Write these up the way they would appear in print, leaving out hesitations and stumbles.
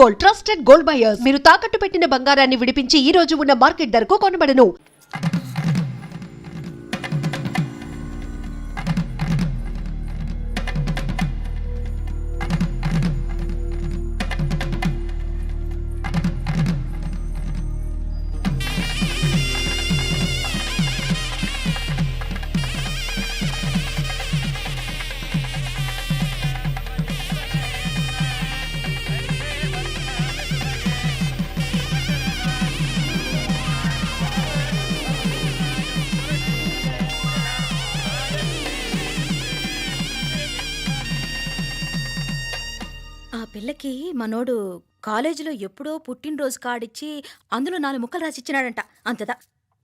Gold, trusted gold buyers. మీరు తాకట్టు పెట్టిన బంగారాన్ని విడిపించి ఈ రోజు ఉన్న మార్కెట్ ధరకు కొనబడను. పిల్లకి మనోడు కాలేజీలో ఎప్పుడో పుట్టినరోజు కార్డిచ్చి అందులో 4 ముక్కలు రాసిచ్చినాడంట. అంతదా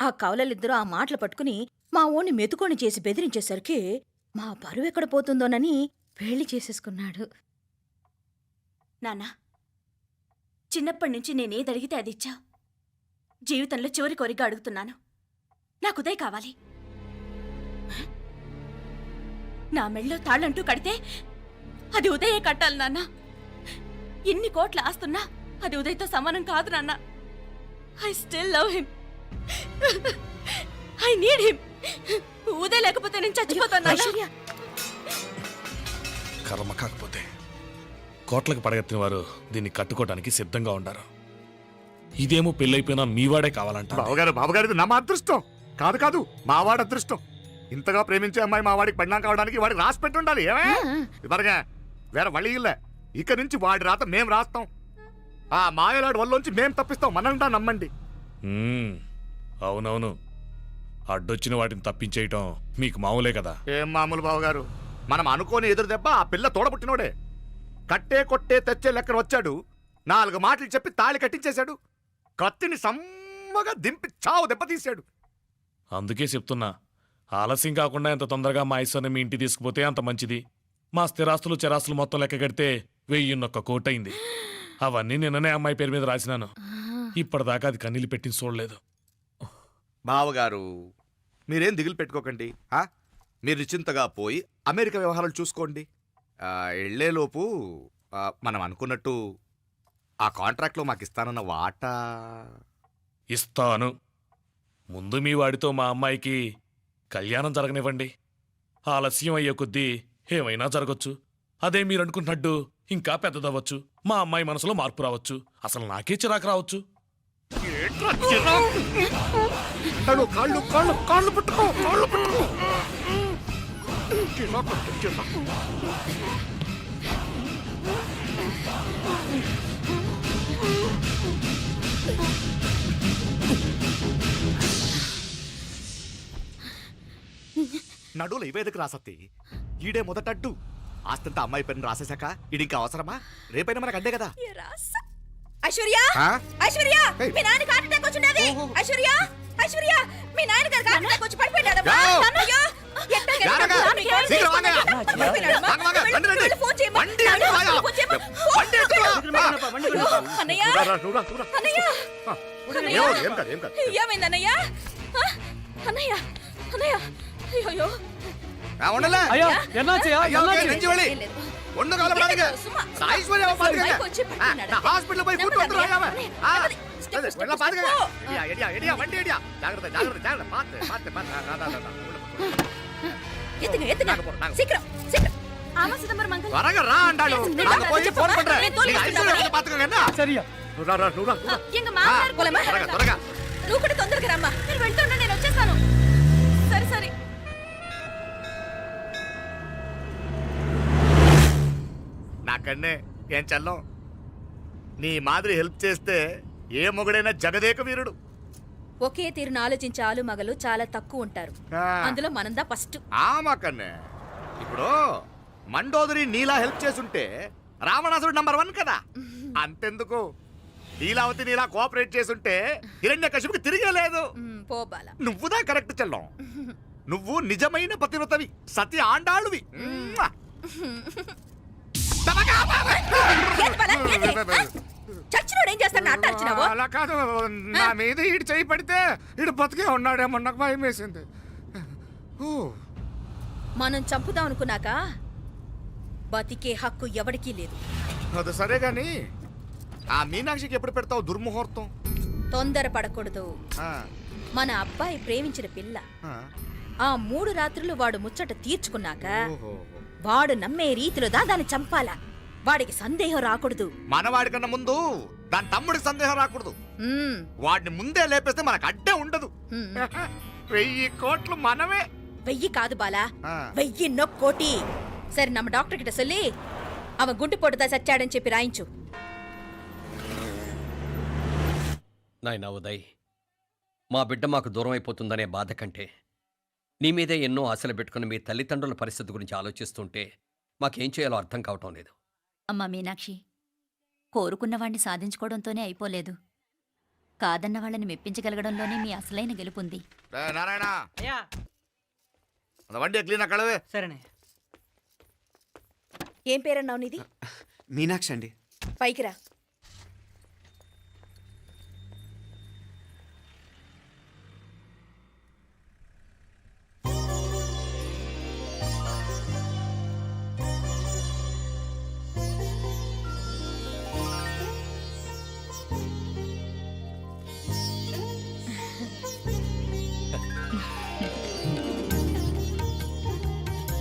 ఆ కవలలిద్దరూ ఆ మాటలు పట్టుకుని మా ఓణ్ణి మెతుకొని చేసి బెదిరించేసరికి మా పరువెక్కడ పోతుందోనని పెళ్లి చేసేసుకున్నాడు. నాన్నా, చిన్నప్పటి నుంచి నేనేదడిగితే అది ఇచ్చా. జీవితంలో చివరి కోరిక అడుగుతున్నాను. నాకు ఉదయ్ కావాలి. నా మెళ్ళో తాళ్ళంటూ కడితే అది ఉదయే కట్టాలి నాన్న. ఎన్ని కోట్ల ఆస్తున్నా అది ఉదయ్తో సమానం కాదు నాన్న. I still love him. I need him. Uday లేకపోతే నేను చచ్చిపోతాను. కర్మ కాకపోతే కోట్లకు పడగెత్తిన వారు దీన్ని కట్టుకోవడానికి సిద్ధంగా ఉండారు. ఇదేమో పెళ్ళైపోయినా మీవాడే కావాలంట. బావగారు నా మా అదృష్టం కాదు కాదు మావాడి అదృష్టం. ఇంతగా ప్రేమించే అమ్మాయి మా వాడికి పడినా కావడానికి వాడికి రాసి పెట్టుండాలి. ఇవరగా వేరే వళ్ళీ ఇల్లే. ఇక నుంచి వాడి రాత మేం రాస్తాం. ఆ మాయలాడు వల్లోంచి మేం తప్పిస్తాం. మనంటా నమ్మండి. అవునవును, అడ్డొచ్చిన వాటిని తప్పించేయటం మీకు మామూలే కదా. ఏం మామూలు బావగారు, మనం అనుకోని ఎదురు దెబ్బ ఆ పిల్ల తోడబుట్టినోడే. కట్టే కొట్టే తెచ్చే లెక్కన వచ్చాడు. 4 మాటలు చెప్పి తాళి కట్టించేశాడు. కత్తిని సమ్మగా దింపి చావు దెబ్బతీశాడు. అందుకే చెప్తున్నా, ఆలస్యం కాకుండా ఎంత తొందరగా మా ఐశ్వర్యం మీ ఇంటికి తీసుకుపోతే అంత మంచిది. మా స్థిరాస్తులు చిరాస్తులు మొత్తం లెక్క కడితే 1001 కోటయింది. అవన్నీ నిన్ననే అమ్మాయి పేరు మీద రాసినాను. ఇప్పటిదాకా అది కన్నీళ్ళు పెట్టి చూడలేదు. బావగారు మీరేం దిగులు పెట్టుకోకండి. మీరు నిశ్చింతగా పోయి అమెరికా వ్యవహారాలు చూసుకోండి. వెళ్లేలోపు మనం అనుకున్నట్టు ఆ కాంట్రాక్ట్లో మాకు ఇస్తానన్న వాటా ఇస్తాను. ముందు మీ వాడితో మా అమ్మాయికి కళ్యాణం జరగనివ్వండి. ఆలస్యం అయ్యే కొద్దీ ఏమైనా జరగచ్చు. అదే మీరు అనుకుంటున్నట్టు ఇంకా పెద్దదవ్వచ్చు. మా అమ్మాయి మనసులో మార్పు రావచ్చు. అసలు నాకే చిరాకు రావచ్చు. నడువులు ఇవేదకు రాసత్తి. ఈడే మొదటడ్డు. ఆస్తంతా అమ్మాయి పేరుని రాసేశాక ఇది ఇంకా అవసరమా? రేపైనా మనకు అండే కదా. ఐశ్వర్య, ఐశ్వర్య, మీ నాన్న హార్ట్ అటాక్ వచ్చింది. ఐశ్వర్య, ఐశ్వర్య, మీ నాన్న గారికి హార్ట్ అటాక్ వచ్చి పడిపోయాడు. అన్నయ్య, ఏమైందన్నయ్య? అన్నయ్య, అన్నయ్య, అయ్యో నువ్వు కూడా తొందరగా రమ్మా. మీరు వెళ్తున్నా, నేను వచ్చేస్తాను. సరే సరే. నాకన్నే ఏం చల్లం. నీ మాదిరి హెల్ప్ చేస్తే ఏ మొగుడైనా జగదేక వీరుడు. ఒకే తీరును ఆలోచించే ఆలు మగలు చాలా తక్కువ ఉంటారు. అందులో మనందా ఫస్ట్. మాకన్నే ఇప్పుడు మండోదరి నీలా హెల్ప్ చేసుంటే రావణాసుడు నంబర్ 1 కదా. అంతెందుకు, లీలావతి నీలా కోఆపరేట్ చేసుంటే హిరణ్యకశిపుకి తిరిగే లేదు. నువ్వుదా కరెక్ట్ చెల్లం. నువ్వు నిజమైన పతివ్రతవి, సతి ఆండాళ్ళువి. చచ్చినోడు ఏం చేస్తాడు? అలా కాదు, నా మీద ఈడు చేయి పడితే ఈడు బతికే ఉన్నాడేమో నాకు భయం వేసింది. మనం చంపుదాం అనుకున్నాక బతికే హక్కు ఎవరికీ లేదు. అది సరే గాని ఆ మీనాక్షికి ఎప్పుడు పెడతావు దుర్ముహూర్తం? తొందరపడకూడదు. ఆ, మన అబ్బాయి ప్రేమించిన పిల్ల ఆ. ఆ 3 రాత్రులు వాడు ముచ్చట తీర్చుకున్నాక ఓహో. వాడు నమ్మే రీతిలో దాన్ని చంపాలా. వాడికి సందేహం రాకూడదు. మనవాడి కన్నా ముందు దాని తమ్ముడికి సందేహం రాకూడదు. ఉమ్, వాడిని ముందే లేపేస్తే మనకు అడ్డే ఉండదు. ఉమ్. 1000 కోట్లు మనమే. 1000 కాదు బాలా, ఆ. 1000 కోటి. సరే నమ్మ డాక్టర్ కిட்ட சொல்லி அவன் గుండు పొట్టుదా చచ్చాడని చెప్పి రాయించు. నాయనా ఉదయ్, మా బిడ్డ మాకు దూరం అయిపోతుందనే బాధ కంటే నీ మీదే ఎన్నో ఆశలు పెట్టుకుని మీ తల్లిదండ్రుల పరిస్థితి గురించి ఆలోచిస్తుంటే మాకేం చేయాలో అర్థం కావటం లేదు. అమ్మా మీనాక్షి, కోరుకున్నవాణ్ణి సాధించుకోవడంతోనే అయిపోలేదు. కాదన్న వాళ్ళని మెప్పించగలగడంలోనే మీ అసలైన గెలుపుంది. నారాయణ అయ్యా அந்த வண்டியை క్లీన్ కడవే. సరేనే. ఏం పేరన్నావు నీది? మీనాక్షి అండి. పైకి రా.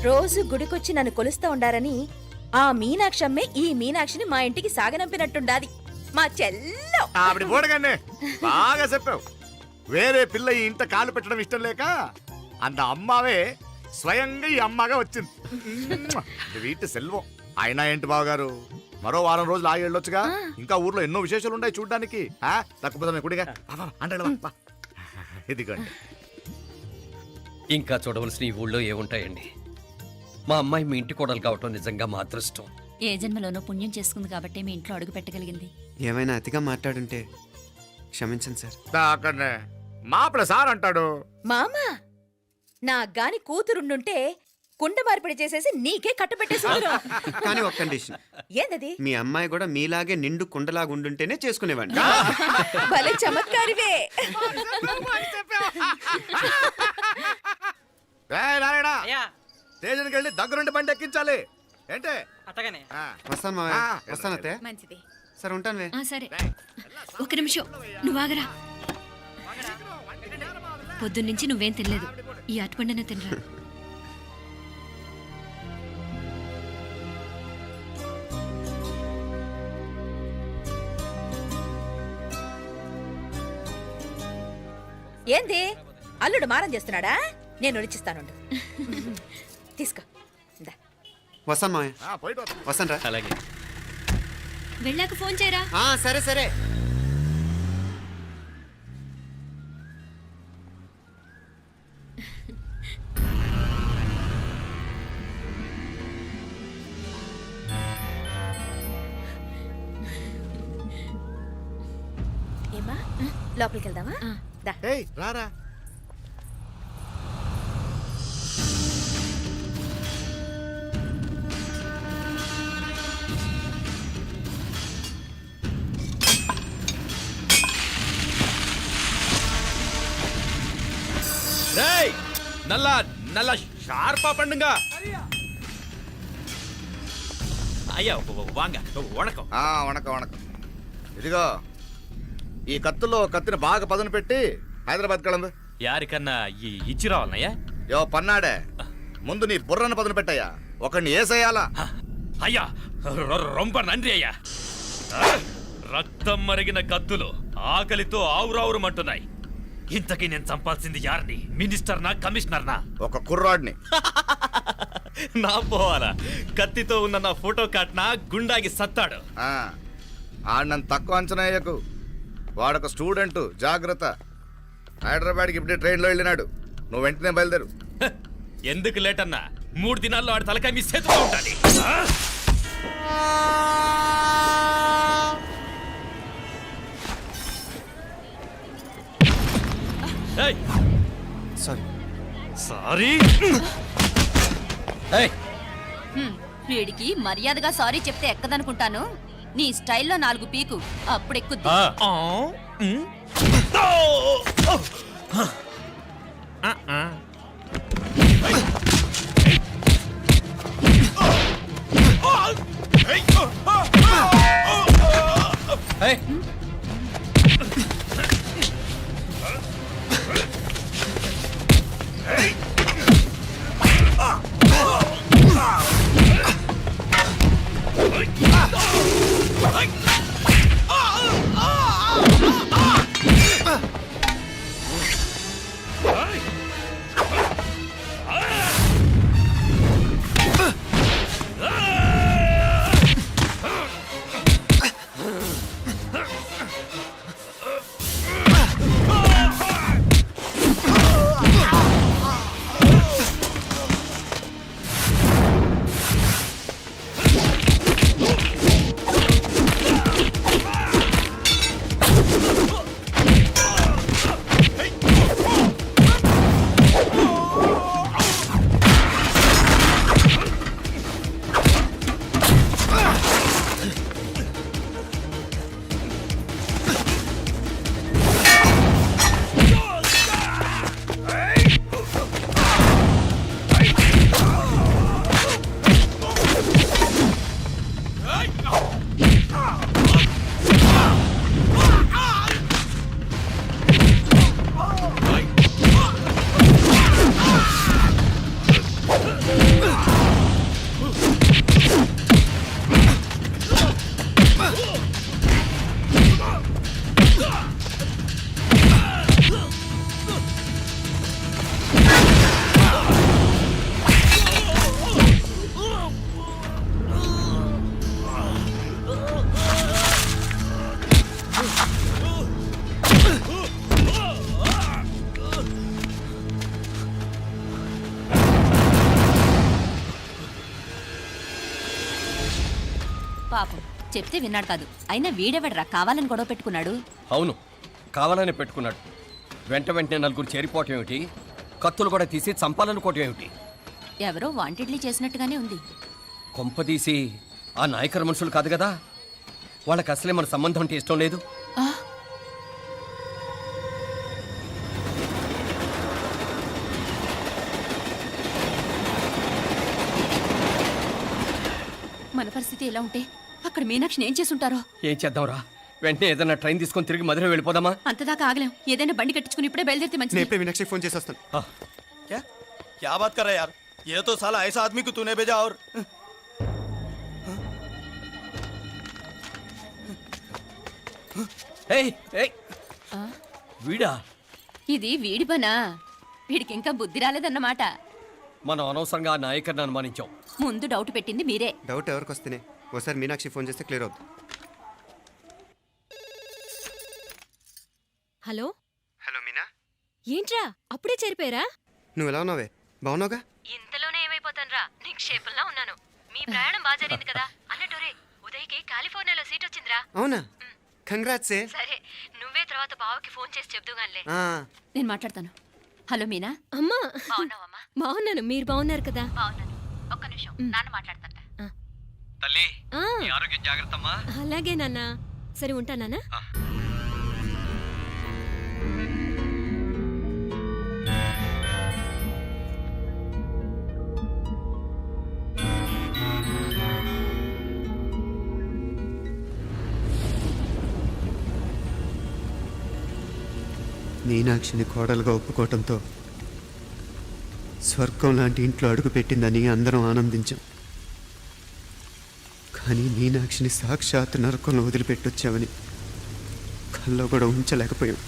రోజు గుడికొచ్చి నన్ను కొలుస్తా ఉండారని ఆ మీనాక్షమ్మే ఈ మీనాక్షిని మా ఇంటికి సాగనంపినట్టుండాది. మా చెల్లో ఆవిడ పోడగానే బాగా చెప్పావు. వేరే పిల్ల ఈ ఇంట కాలు పెట్టడం ఇష్టం లేక అంత అమ్మావే స్వయంగా ఈ అమ్మగా వచ్చింది. ఇది వీటి సెల్వం. అయినా ఏంటి బావగారు, మరో వారం రోజులు ఆగి వెళ్ళొచ్చుగా. ఇంకా ఊర్లో ఎన్నో విశేషాలు ఉన్నాయి చూడ్డానికి. తక్కువ కుడిగా అంటే ఇదిగోండి. ఇంకా చూడవలసిన ఈ ఊళ్ళో ఏముంటాయండి? మా అమ్మాయి మీ ఇంటి కోడలు కావటం నిజంగా మా అదృష్టం. ఏ జన్మలోనో పుణ్యం చేసుకుంది కాబట్టి మీ ఇంట్లో అడుగు పెట్టగలిగింది. ఏమైనా అతిగా మాట్లాడుంటే క్షమించండి సార్. అక్కడనే మాపల సార్ అంటాడు. మామా, నా గాని కూతురుండుంటే కుండ మార్పిడి చేసేసి నీకే కట్టబెట్టేసి కానీ ఒక కండిషన్. ఏందది? మీ అమ్మాయి కూడా మీలాగే నిండు కుండలాగా ఉండుంటేనే చేసుకునేవాడిని. భలే చమత్కారివే. నారాయణ అయ్యా స్టేషన్కి వెళ్ళి దగ్గరుండి బండి ఎక్కించాలి. ఏంటే? అట్టగానే. ఆ. వస్తాను మావయ్య. వస్తాను అత్తే. మంచిది. సరే ఉంటాను. సరే, ఒక నిమిషం నువ్వాగరా. పొద్దున్నుంచి నువ్వేం తినలేదు. ఈ అటుపండనే తినరా. ఏంది అల్లుడు మారం చేస్తున్నాడా? నేను ఒలిచిస్తానుండు. తీసుకో. ఇందా. వస్తాను మావయ్య. పోయిట్ వస్తా. వస్తాను రా. అలాగే. వెళ్ళాక ఫోన్ చేయరా. సరే సరే. ఏమా లోపలికి వెళ్దామా? దా. ఏయ్ రారా. டேய் நல்லா நல்லா ஷார்ப்பா பண்ணுங்க. ஐயா வாங்க வணக்கம். వణకం వణకం. ఇదిగో ఈ కత్తుల్లో కత్తిని బాగా పదును పెట్టి హైదరాబాద్ కళంబు. யாருக்கన్నా ఇచ్చి రావాలన్నయ్యా? యో పన్నాడే, ముందు నీ బుర్రను పదును పెట్టయ్యా. ఒకడిని ఏసేయాలా. అయ్యా రొంప నంది అయ్యా. రక్తం మరిగిన కత్తులు ఆకలితో ఆవురావురమంటున్నాయి. ఇంతకీ నేను చంపాల్సింది యారిని? మినిస్టర్నా కమిషనర్నా? ఒక కుర్రాడిని. నా పోవాలా? కత్తితో ఉన్న నా ఫోటో కాట్నా గుండాగి సత్తాడు. ఆడినంత తక్కువ అంచనా వేయకు. వాడొక స్టూడెంట్, జాగ్రత్త. హైదరాబాద్కి ఇప్పుడే ట్రైన్లో వెళ్ళినాడు. నువ్వు వెంటనే బయలుదేరు. ఎందుకు లేట్ అన్నా? 3 దినాల్లో ఆడి తలకాయ మీ చేతిలో ఉండాలి. సారీ. సారీ. వీడికి మర్యాదగా సారీ చెప్తే ఎక్కదనుకుంటాను. నీ స్టైల్లో 4 పీకు, అప్పుడు ఎక్కుద్ది. ఏయ్, పాపం చెప్తే విన్నాడు కాదు. అయినా వీడెవడరా కావాలని గొడవ పెట్టుకున్నాడు? అవును, కావాలనే పెట్టుకున్నాడు. వెంటనే నలుగురు చేరిపోవటం ఏమిటి, కత్తులు కూడా తీసి చంపాలనుకోవటం ఏమిటి? ఎవరో వాంటెడ్లీ చేసినట్టుగానే ఉంది. కొంపదీసి ఆ నాయకర్ మనుషులు కాదు కదా? వాళ్ళకి అసలే మన సంబంధం అంటే ఇష్టం లేదు. మన పరిస్థితి ఎలా ఉంటే అక్కడ మీనాక్షిని ఏం చేసుంటారో. ఏం చేద్దాంరా? వెంటనే ఏదైనా ట్రైన్ తీసుకొని తిరిగి మధుర వెళ్ళిపోదామా? అంతదాకా ఆగలేం. ఏదైనా బండి కట్టించుకుని ఇప్పుడే బయలుదేరితే నేను మంచిది. ఇప్పుడే మీనాక్షికి ఫోన్ చేసి వస్తాను. क्या क्या बात कर रहा है यार? ये तो साला ऐसा आदमी को तूने भेजा और ఏయ్, ఏయ్, వీడా? ఇది వీడి పనా? వీడికి ఇంకా బుద్ధి రాలేదన్నమాట. మనం అనవసరంగా ఆ నాయకర్ని అనుమానించాం. ముందు డౌట్ పెట్టింది మీరే. డౌట్ ఎవరికి వస్తేనే ఒకసారి మీనాక్షి ఫోన్ చేస్తే క్లియర్ అవుతుంది. హలో హలో మీనా, ఏంట్రా అప్పుడే చేరిపోయారా? నువ్వు ఎలా ఉన్నావే? బాగున్నావుగా? ఇంతలోనే ఏమైపోతానరా, నిక్షేపంలా ఉన్నాను. మీ ప్రయాణం బాగా జరిగింది కదా? అన్నట్టురే ఉదయ్కి కాలిఫోర్నియాలో సీట్ వచ్చిందిరా. అవునా? కంగ్రాట్స్. సరే నువ్వే తర్వాత బావకి ఫోన్ చేసి చెప్దుగానిలే. నేను మాట్లాడతాను. హలో మీనా, అమ్మా బాగున్నావమ్మా? బాగున్నాను, మీరు బాగున్నారు కదా? బాగున్నాను. ఒక్క నిమిషం, నాన్న మాట్లాడతాట. తల్లి, ఆ, నీ ఆరోగ్యం జాగ్రత్తమ్మా. అలాగే నాన్న. సరే ఉంటానా? మీనాక్షిని కోడలుగా ఒప్పుకోవటంతో స్వర్గం లాంటి ఇంట్లో అడుగు పెట్టిందని అందరం ఆనందించాం. కానీ మీనాక్షిని సాక్షాత్ నరకంలో వదిలిపెట్టొచ్చామని కల్లో కూడా ఉంచలేకపోయాం.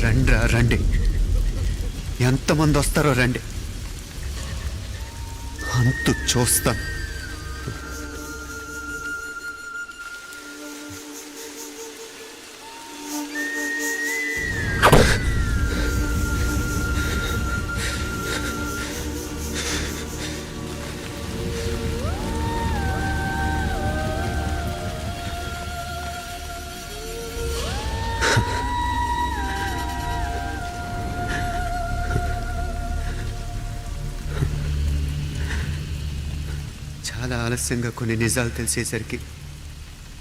రండ్రా రండి, ఎంతమంది వస్తారో రండి. అంతు చూస్తాను. చాలా ఆలస్యంగా కొన్ని నిజాలు తెలిసేసరికి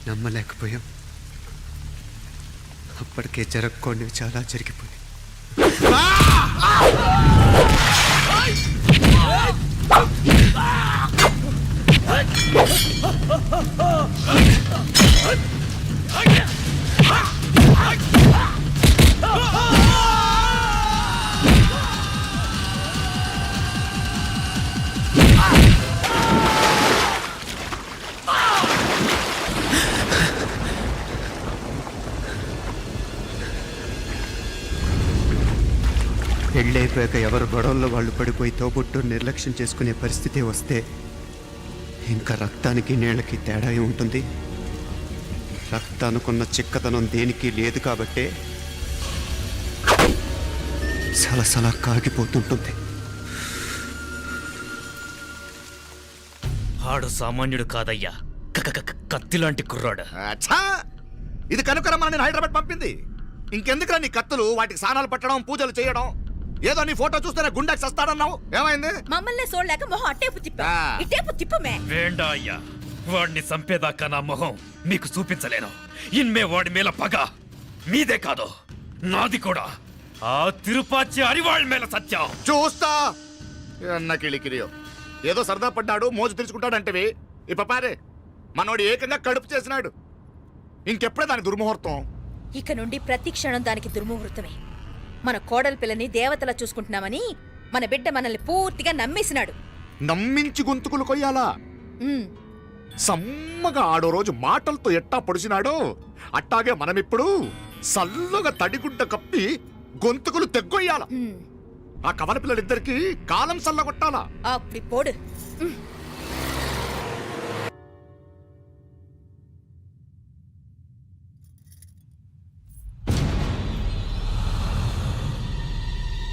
నమ్మలేకపోయాం. అప్పటికే జరగకూడనివి చాలా జరిగిపోయాయి. పెళ్ళైపోయాక ఎవరు గొడవల్లో వాళ్ళు పడిపోయి తోబుట్టు నిర్లక్ష్యం చేసుకునే పరిస్థితి వస్తే ఇంకా రక్తానికి నీళ్ళకి తేడా ఉంటుంది. రక్తానుకున్న చిక్కదనం దేనికి లేదు కాబట్టే సలసలా కాగిపోతుంటుంది. ఆడు సామాన్యుడు కాదయ్యా, కత్తిలాంటి కుర్రాడు. అచ్చా, ఇది కనుకరమ్మని నేను హైదరాబాద్ పంపింది. ఇంకెందుకురా నీ కత్తులు, వాటికి స్నానాలు పట్టడం, పూజలు చేయడం? ఏదో నీ ఫోటో చూస్తేనే గుండెకి సస్తాడన్నావు, ఏమైంది? మమ్మల్ని చూడలేక మొహం అట్టేపు తిప్పా ఆ. ఇట్టేపు తిప్పమే. వేండా అయ్యా, వాడిని చంపేదాకా నా మొహం మీకు చూపించలేను. ఇన్మే వాడి మేల పగ మీదే కాదు, నాది కూడా. ఆ తిరుపాచి అరివాళ్ళ మేల సత్యం చూస్తా. అన్న కిళికిరియో ఏదో సరదా పడ్డాడు, మోజు తెలుసుకుంటాడంటవి. ఈ పపారే మనోడు ఏకంగా కడుపు చేసినాడు. ఇంకెప్పుడే దాని దుర్ముహూర్తం? ఇక నుండి ప్రతి క్షణం దానికి దుర్ముహూర్తమే. మన కోడలి పిల్లని దేవతలా చూసుకుంటున్నామని మన బిడ్డ మనల్ని పూర్తిగా నమ్మేసినాడు. నమ్మించి గొంతుకులు కొయ్యాలా? ఉమ్, సమ్మగా ఆడో రోజు మాటలతో ఎట్టా పొడిచినాడో అట్టాగే మనమిప్పుడు సల్లుగా తడిగుడ్డ కప్పి గొంతుకులు తెగ్గొయ్యాల. ఉమ్. ఆ కవల పిల్లలిద్దరికి కాలం సల్లగొట్టాలా? అప్పుడు పోడు. ఉమ్.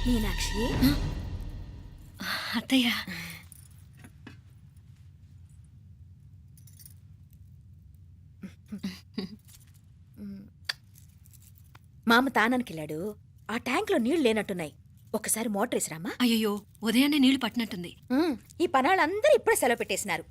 మీనాక్షి, అత్తయ్య, మామ తానానికి వెళ్ళాడు. ఆ ట్యాంక్ లో నీళ్లు లేనట్టున్నాయి. ఒకసారి మోటార్ వేసిరామా. అయ్యో ఉదయాన్నే నీళ్లు పట్టినట్టుంది. ఈ పనాళ్ళందరూ ఇప్పుడే సెలవు పెట్టేసినారు.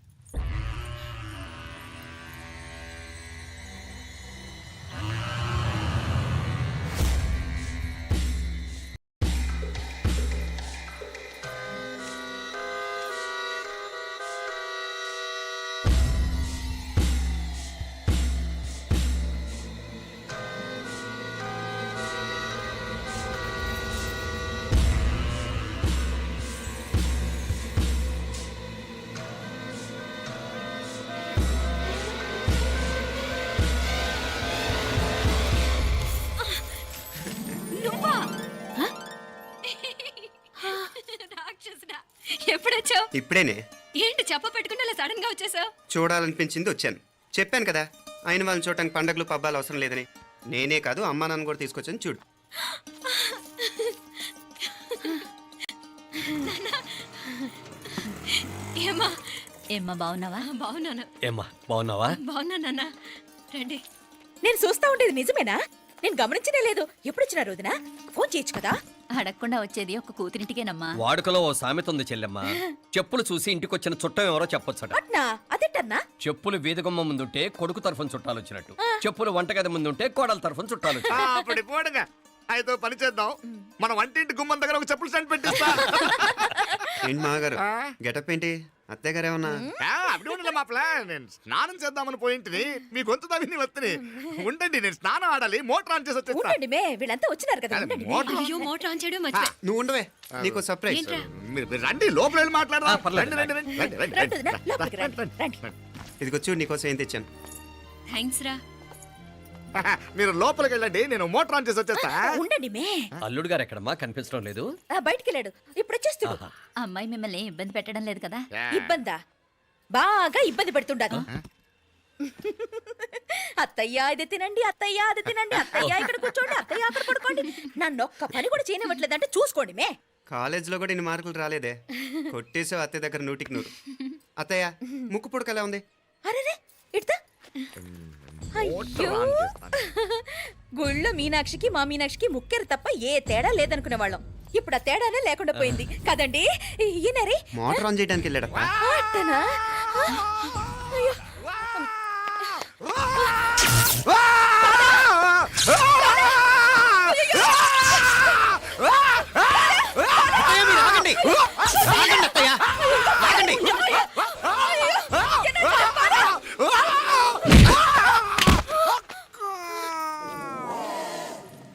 రాక్షసుడా, ఎప్పుడొచ్చావు? ఇప్పుడేనే ఏంటి చెప్ప పెట్టుకుంటే అలా సడన్ గా వచ్చేసావు? చూడాలనిపించింది వచ్చాను. చెప్పాను కదా, ఆయన వాళ్ళని చూడటానికి పండగలు పబ్బాలు అవసరం లేదని. నేనే కాదు, అమ్మా నాన్న కూడా తీసుకొచ్చాను. చూడు. ఏమ్మా ఏమ్మా బాగున్నావా? బాగున్నాను. ఏమ్మా బాగున్నావా? బాగున్నా నాన్న. రండి. నేను చూస్తా ఉండేది నిజమేనా? నేను గమనించనే లేదు. ఎప్పుడొచ్చినా రోజున ఫోన్ చేయొచ్చు కదా. అడగకుండా వచ్చేది ఒక కూతురింటికేనమ్మా. వాడుకలో ఓ సామెత ఉంది చెల్లెమ్మ. చెప్పులు చూసి ఇంటికొచ్చిన చుట్టం ఎవరో చెప్పొచ్చట. అట్నా? అదేంటన్నా? చెప్పులు వీధగుమ్మ ముందుంటే కొడుకు తరఫున చుట్టాలు వచ్చినట్టు, చెప్పులు వంటగది ముందుంటే కోడల తరఫున చుట్టాలు వచ్చినట్టు. అప్పుడు పోడుగా అయితే పని చేద్దాం. మన వంటింటి గుమ్మం దగ్గర ఒక చెప్పులు స్టాండ్ పెట్టిస్తా. ఏంటి మాగారు గెటప్ ఏంటి? అత్తయ్య గారు ఏమన్నా? అప్పుడు ఉండలే మా ప్లాన్. నేను స్నానం చేద్దామని పోయింటిని, మీ గొంతు తవ్వి వస్తుంది. ఉండండి, నేను స్నానం ఆడాలి. మోటార్ ఆన్ చేసి వచ్చేస్తా. ఉండండి మే, వీళ్ళంతా వచ్చినారు కదా. ఉండండి మే. మోటార్ అయ్యో మోటార్ ఆన్ చేయడం మర్చిపోయా. నువ్వు ఉండవే, నీకు సర్ప్రైజ్. ఏంట్రా? మీరు రండి, లోపల వెళ్ళి మాట్లాడదాం. పర్లేదు. రండి, రండి, రండి, రండి, రండి వదినా, రండి, లోపలికి రండి, రండి, రండి. రండి. ఇదిగో చూడు, నీకోసం ఏం తెచ్చాను. థ్యాంక్స్ రా. మీరు లోపలికి వెళ్ళండి, నేను మోటార్ ఆన్ చేసి వచ్చేస్తా. ఉండండి మే. అల్లుడు గారు ఎక్కడమ్మా కనిపించడం లేదు? బయటికి వెళ్ళాడు, ఇప్పుడు వచ్చేస్తాడు. ఆహా. అమ్మాయి మిమ్మల్ని ఏం ఇబ్బంది పెట్టడం లేదు కదా? ఇబ్బందా? బాగా ఇబ్బంది పెడుతుండదు. అత్తయ్య ఇది తినండి, అత్తయ్య అది తినండి, అత్తయ్య ఇక్కడ కూర్చోండి, అత్తయ్య అక్కడ పడుకోండి. నన్ను ఒక్క పని కూడా చేయనివ్వట్లేదంటే చూసుకోండి మే. కాలేజీలో కూడా ఇన్ని మార్కులు రాలేదే. కొట్టేసావు అత్తయ్య దగ్గర 100కి 100. అత్తయ్య ముక్కు పుడక ఎలా ఉంది? అరే ఇడతా. అయ్యో, గుళ్ళో మీనాక్షికి మా మీనాక్షికి ముక్కెరు తప్ప ఏ తేడా లేదనుకునే వాళ్ళం. ఇప్పుడు ఆ తేడానే లేకుండా పోయింది కదండి. ఈయనరే మోటార్ ఆన్ చేయడానికి వెళ్ళాడప్ప. అట్టనా? అయ్యో.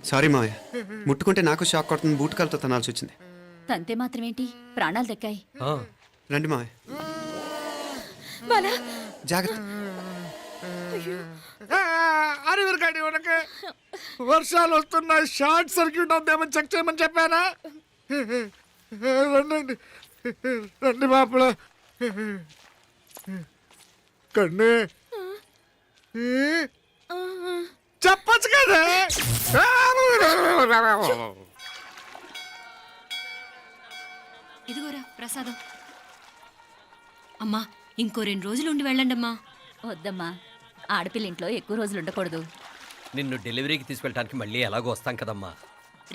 సారీ మావయ్య, ముట్టుకుంటే నాకు షాక్ కొడుతుంది. బూట్ కాలుతో తనాల్సి వచ్చింది. తంతే మాత్రమేంటి, ప్రాణాలు దక్కాయి. ఆ, రండి మావయ్య, బాలా, జాగ్రత్త. అరవిరకండి ఉనక వర్షాలు వస్తున్నాయి, షార్ట్ సర్క్యూట్ అవుతామని చెక్ చేయమని చెప్పానా? రండి రండి మాపల కన్నే చెప్పచ్చు కదా. ఇదిగోరా ప్రసాదం. అమ్మా ఇంకో 2 రోజులు ఉండి వెళ్ళండమ్మా. వద్దమ్మా, ఆడపిల్ల ఇంట్లో ఎక్కువ రోజులు ఉండకూడదు. నిన్ను డెలివరీకి తీసుకెళ్ళడానికి మళ్ళీ ఎలాగో వస్తాం కదమ్మా.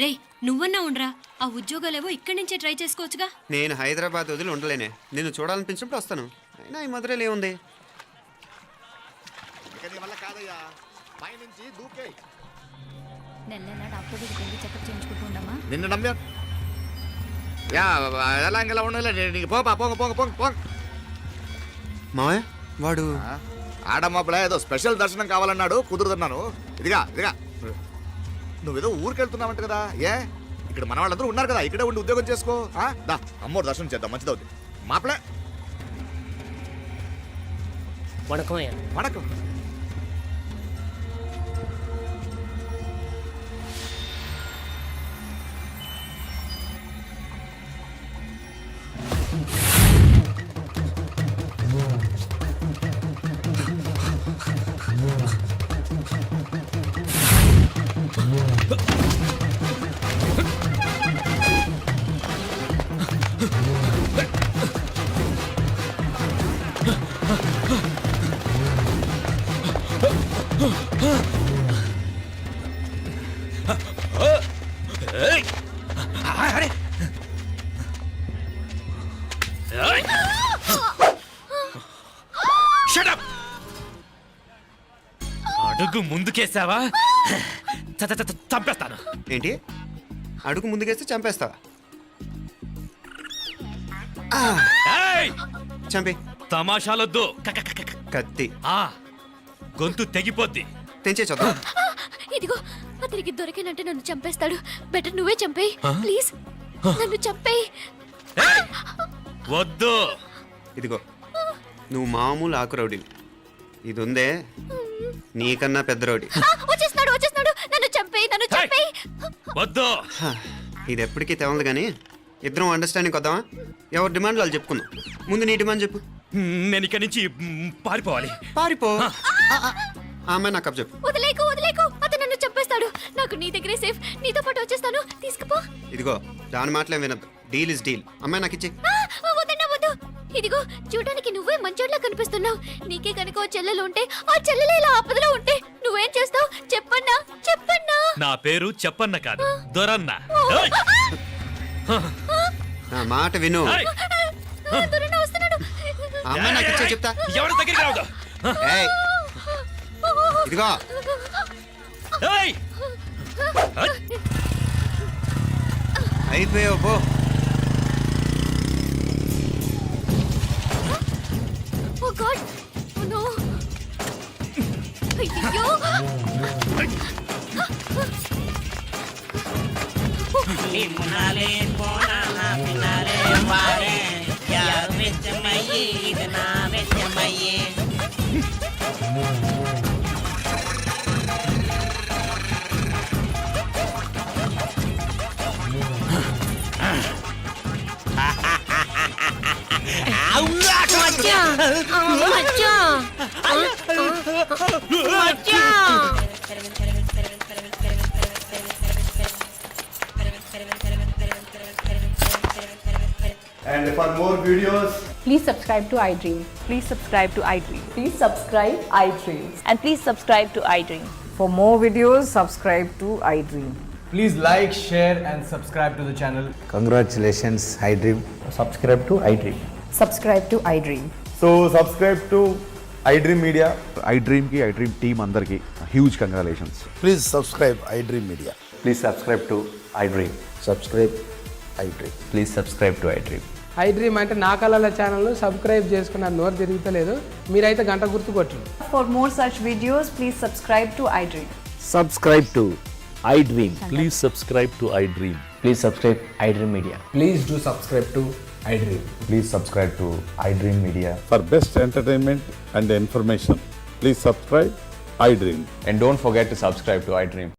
రే నువ్వన్నా ఉండరా, ఆ ఉద్యోగాలేవో ఇక్కడి నుంచే ట్రై చేసుకోవచ్చుగా. నేను హైదరాబాద్ వదిలి ఉండలేనే. నిన్ను చూడాలనిపించినప్పుడు వస్తాను. అయినా ఈ మధురలో ఏముంది? వల్ల కాదయ్యా, పైనుంచి దూకే. నెల డాక్టర్ దగ్గరికి వెళ్ళి చెకప్ చేయించుకుంటూ ఉండమ్మా. నిన్ను నమ్మా యా ఎలా ఇంకెలా ఉండలే. నీకు పోపా పోంగ పోంగ పోంగ పోంగ. మావయ్య వాడు ఆడమ్మప్పుడే ఏదో స్పెషల్ దర్శనం కావాలన్నాడు, కుదురుతున్నాను. ఇదిగా నువ్వేదో ఊరికెళ్తున్నావంట కదా. ఏ ఇక్కడ మన వాళ్ళందరూ ఉన్నారు కదా, ఇక్కడే ఉండి ఉద్యోగం చేసుకో. దా అమ్మోరు దర్శనం చేద్దాం, మంచిదవుతుంది. మాపలే వణకం. అడుగు ముందుకేసావా చంపేస్తాను. ఏంటి? అడుగు ముందుకేస్తే చంపేస్తావా? చంపి. తమాషాలొద్దు. కత్తి గొంతు తెగిపోద్ది. తెంచే చూద్దాం. ఇదిగో అతనికి దొరికినంటే నన్ను చంపేస్తాడు. బెటర్ నువ్వే చంపేయి ప్లీజ్, నన్ను చంపేయి. వద్దు. ఇదిగో నువ్వు మామూలు ఆకు రౌడీవి. ఇది ఉందే నీకన్నా పెద్ద రౌడీ. వచ్చేస్తున్నాడు, నన్ను చంపేయి. వద్దు. ఇది ఎప్పటికీ తెవలదు కానీ ఇద్దరం అండర్స్టాండింగ్ వద్దామా? ఎవరి డిమాండ్ వాళ్ళు చెప్పుకుందాం. ముందు నీ డిమాండ్ చెప్పు. నేను ఇక్కడి నుంచి పారిపోవాలి. పారిపో. ఆ అమ్మాయి నాకు చెప్పు. వదిలేకు, అతను నన్ను చంపేస్తాడు. నాకు నీ దగ్గరే సేఫ్, నీతో పాటు వచ్చేస్తాను, తీసుకుపో. ఇదిగో దాని మాటలేం వినద్దు. Deal is deal. అమ్మాయి నాకు ఇచ్చే. వద్దు. ఇదిగో చూడడానికి నువ్వే మంచోట్లా కనిపిస్తున్నావు. నీకే కనుక ఓ చెల్లెలు ఉంటే, ఆ చెల్లెలు ఇలా ఆపదలో ఉంటే నువ్వేం చేస్తావు చెప్పన్నా? నా పేరు చెప్పన్న కాదు, దొరన్న. నా మాట విను. దొరన్న వస్తున్నాడు. అమ్మాయి నాకు ఇచ్చే చెప్తా. ఎవరి దగ్గరికి రావద్దు. ఏయ్, ఇదిగో అయిపోయావు పో. ఓ గాడ్, ఓ నో. అయ్యో. మునాలే పోనా పినాలే వారే యారు వెచ్చమయ్యే ఇది నా వెచ్చమయ్యే And for more videos, Please subscribe to iDream. Please subscribe to iDream. Please subscribe iDream. And please subscribe to iDream. For more videos, subscribe to iDream. Please like, share and subscribe to the channel. Congratulations I dream. Subscribe to iDream. Subscribe to iDream. so subscribe to iDream Media. iDream ki iDream team andarki huge congratulations. Please subscribe iDream Media. Please subscribe to I dream. Subscribe iDream. Please subscribe to I dream. iDream అంటే నా కళల ఛానల్ను subscribe చేసుకున్న నోరు తిరుగుతలేదు, మీరైతే గంట గుర్తు కొట్టు. For more such videos, please subscribe to iDream. Subscribe to iDream. Please subscribe to I dream. Please subscribe iDream Media. Please do subscribe to iDream. Please subscribe to iDream Media. For best entertainment and information, please subscribe iDream. And don't forget to subscribe to iDream.